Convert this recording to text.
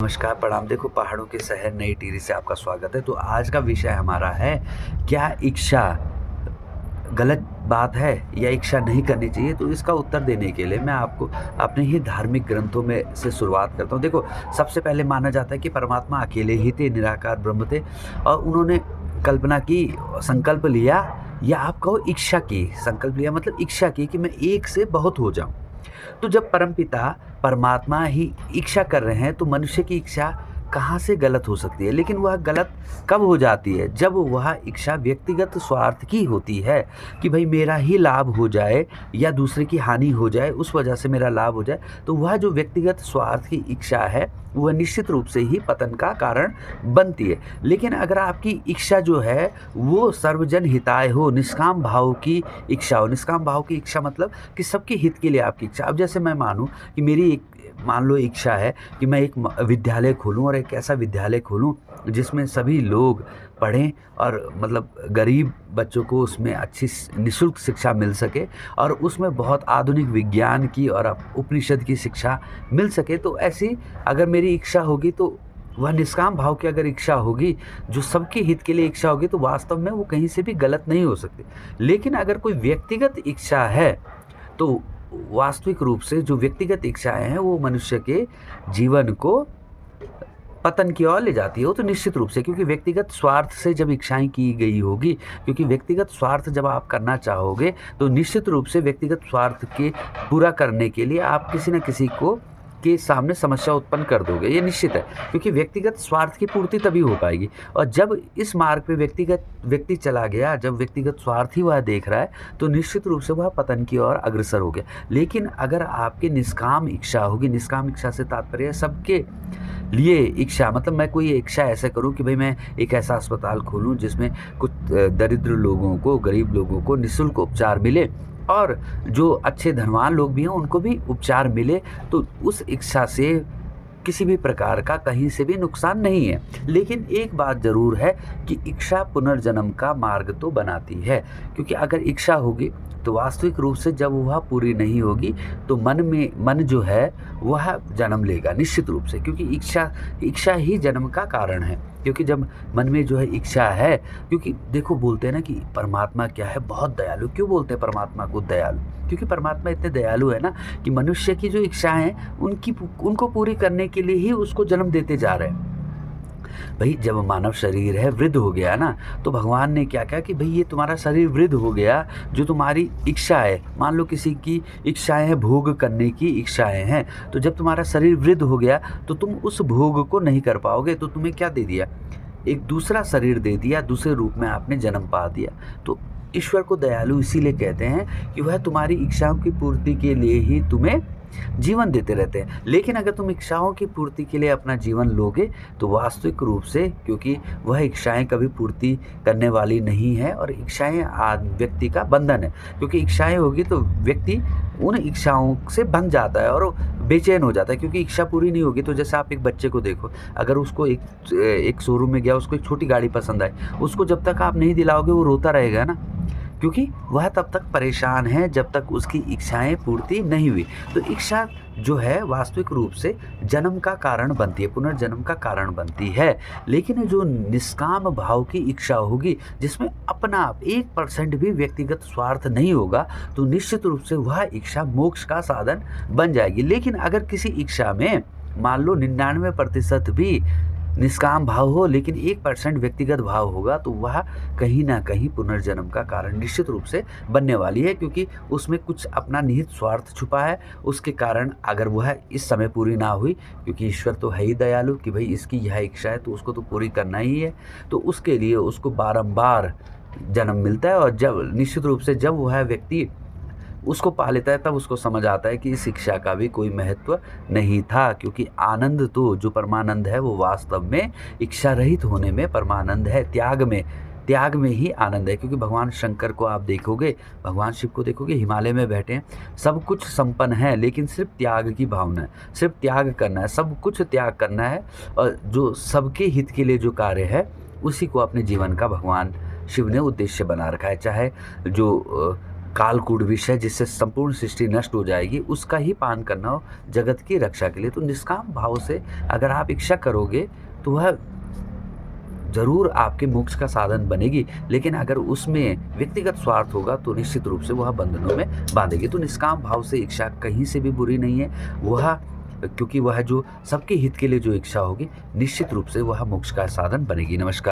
नमस्कार, प्रणाम। देखो, पहाड़ों के शहर नई टिहरी से आपका स्वागत है। तो आज का विषय हमारा है, क्या इच्छा गलत बात है या इच्छा नहीं करनी चाहिए? तो इसका उत्तर देने के लिए मैं आपको अपने ही धार्मिक ग्रंथों में से शुरुआत करता हूँ। देखो, सबसे पहले माना जाता है कि परमात्मा अकेले ही थे, निराकार ब्रह्म थे और उन्होंने कल्पना की, संकल्प लिया या आप कहो इच्छा की। संकल्प लिया मतलब इच्छा की कि मैं एक से बहुत हो जाऊँ। तो जब परमपिता परमात्मा ही इच्छा कर रहे हैं, तो मनुष्य की इच्छा कहाँ से गलत हो सकती है? लेकिन वह गलत कब हो जाती है? जब वह इच्छा व्यक्तिगत स्वार्थ की होती है कि भई मेरा ही लाभ हो जाए या दूसरे की हानि हो जाए, उस वजह से मेरा लाभ हो जाए। तो वह जो व्यक्तिगत स्वार्थ की इच्छा है, वह निश्चित रूप से ही पतन का कारण बनती है। लेकिन अगर आपकी इच्छा जो है, वो सर्वजन हिताय हो, निष्काम भाव की इच्छा हो। निष्काम भाव की इच्छा मतलब कि सबके हित के लिए आपकी इच्छा। अब जैसे मैं मानूँ कि मेरी एक मान लो इच्छा है कि मैं एक विद्यालय खोलूँ और एक ऐसा विद्यालय खोलूँ जिसमें सभी लोग पढ़ें और मतलब गरीब बच्चों को उसमें अच्छी निःशुल्क शिक्षा मिल सके और उसमें बहुत आधुनिक विज्ञान की और उपनिषद की शिक्षा मिल सके। तो ऐसी अगर मेरी इच्छा होगी, तो वह निष्काम भाव की अगर इच्छा होगी, जो सबके हित के लिए इच्छा होगी, तो वास्तव में वो कहीं से भी गलत नहीं हो सकती। लेकिन अगर कोई व्यक्तिगत इच्छा है, तो वास्तविक रूप से जो व्यक्तिगत इच्छाएँ हैं, वो मनुष्य के जीवन को पतन की ओर ले जाती है। वो तो निश्चित रूप से, क्योंकि व्यक्तिगत स्वार्थ से जब इच्छाएँ की गई होगी, क्योंकि व्यक्तिगत स्वार्थ जब आप करना चाहोगे, तो निश्चित रूप से व्यक्तिगत स्वार्थ के पूरा करने के लिए आप किसी न किसी को के सामने समस्या उत्पन्न कर दोगे, ये निश्चित है। क्योंकि व्यक्तिगत स्वार्थ की पूर्ति तभी हो पाएगी और जब इस मार्ग पे व्यक्ति चला गया, जब व्यक्तिगत स्वार्थ ही वह देख रहा है, तो निश्चित रूप से वह पतन की ओर अग्रसर हो गया। लेकिन अगर आपकी निष्काम इच्छा होगी, निष्काम इच्छा से तात्पर्य है सबके लिए इच्छा, मतलब मैं कोई इच्छा ऐसा करूँ कि भई मैं एक ऐसा अस्पताल खोलूँ जिसमें कुछ दरिद्र लोगों को, गरीब लोगों को निःशुल्क उपचार मिले और जो अच्छे धनवान लोग भी हैं उनको भी उपचार मिले। तो उस इच्छा से किसी भी प्रकार का कहीं से भी नुकसान नहीं है। लेकिन एक बात ज़रूर है कि इच्छा पुनर्जन्म का मार्ग तो बनाती है, क्योंकि अगर इच्छा होगी तो वास्तविक रूप से जब वह पूरी नहीं होगी, तो मन जो है वह जन्म लेगा निश्चित रूप से, क्योंकि इच्छा ही जन्म का कारण है। क्योंकि जब मन में जो है इच्छा है, क्योंकि देखो बोलते हैं ना कि परमात्मा क्या है, बहुत दयालु। क्यों बोलते हैं परमात्मा को दयालु? क्योंकि परमात्मा इतने दयालु है ना कि मनुष्य की जो इच्छाएं हैं उनको पूरी करने के लिए ही उसको जन्म देते जा रहे हैं। भई जब मानव शरीर है वृद्ध हो गया ना, तो भगवान ने क्या कहा कि भई ये तुम्हारा शरीर वृद्ध हो गया, जो तुम्हारी इच्छा है, मान लो किसी की इच्छाएँ हैं, भोग करने की इच्छाएँ हैं, तो जब तुम्हारा शरीर वृद्ध हो गया, तो तुम उस भोग को नहीं कर पाओगे, तो तुम्हें क्या दे दिया? एक दूसरा शरीर दे दिया, दूसरे रूप में आपने जन्म पा दिया। तो ईश्वर को दयालु इसीलिए कहते हैं कि वह तुम्हारी इच्छाओं की पूर्ति के लिए ही तुम्हें जीवन देते रहते हैं। लेकिन अगर तुम इच्छाओं की पूर्ति के लिए अपना जीवन लोगे, तो वास्तविक रूप से, क्योंकि वह इच्छाएँ कभी पूर्ति करने वाली नहीं है और इच्छाएँ व्यक्ति का बंधन है। क्योंकि इच्छाएँ होगी तो व्यक्ति उन इच्छाओं से बंध जाता है और वो बेचैन हो जाता है, क्योंकि इच्छा पूरी नहीं होगी। तो जैसे आप एक बच्चे को देखो, अगर उसको एक शोरूम में गया, उसको एक छोटी गाड़ी पसंद आई, उसको जब तक आप नहीं दिलाओगे वो रोता रहेगा ना, क्योंकि वह तब तक परेशान है जब तक उसकी इच्छाएँ पूर्ति नहीं हुई। तो इच्छा जो है वास्तविक रूप से जन्म का कारण बनती है, पुनर्जन्म का कारण बनती है। लेकिन जो निष्काम भाव की इच्छा होगी, जिसमें अपना 1% भी व्यक्तिगत स्वार्थ नहीं होगा, तो निश्चित रूप से वह इच्छा मोक्ष का साधन बन जाएगी। लेकिन अगर किसी इच्छा में मान लो 99% भी निष्काम भाव हो, लेकिन 1% व्यक्तिगत भाव होगा, तो वह कहीं न कहीं पुनर्जन्म का कारण निश्चित रूप से बनने वाली है, क्योंकि उसमें कुछ अपना निहित स्वार्थ छुपा है। उसके कारण अगर वह इस समय पूरी ना हुई, क्योंकि ईश्वर तो है ही दयालु कि भई इसकी यह इच्छा है तो उसको तो पूरी करना ही है, तो उसके लिए उसको बारंबार जन्म मिलता है। और जब निश्चित रूप से जब वह व्यक्ति उसको पा लेता है, तब उसको समझ आता है कि इस शिक्षा का भी कोई महत्व नहीं था, क्योंकि आनंद तो जो परमानंद है वो वास्तव में इच्छा रहित होने में परमानंद है, त्याग में ही आनंद है। क्योंकि भगवान शंकर को आप देखोगे, भगवान शिव को देखोगे, हिमालय में बैठे हैं, सब कुछ संपन्न है, लेकिन सिर्फ त्याग की भावना है, सिर्फ त्याग करना है, सब कुछ त्याग करना है। और जो सबके हित के लिए जो कार्य है, उसी को अपने जीवन का भगवान शिव ने उद्देश्य बना रखा है। चाहे जो कालकूट विष है जिससे संपूर्ण सृष्टि नष्ट हो जाएगी, उसका ही पान करना हो जगत की रक्षा के लिए। तो निष्काम भाव से अगर आप इच्छा करोगे तो वह ज़रूर आपके मोक्ष का साधन बनेगी, लेकिन अगर उसमें व्यक्तिगत स्वार्थ होगा तो निश्चित रूप से वह बंधनों में बांधेगी। तो निष्काम भाव से इच्छा कहीं से भी बुरी नहीं है, वह क्योंकि वह जो सबके हित के लिए जो इच्छा होगी, निश्चित रूप से वह मोक्ष का साधन बनेगी। नमस्कार।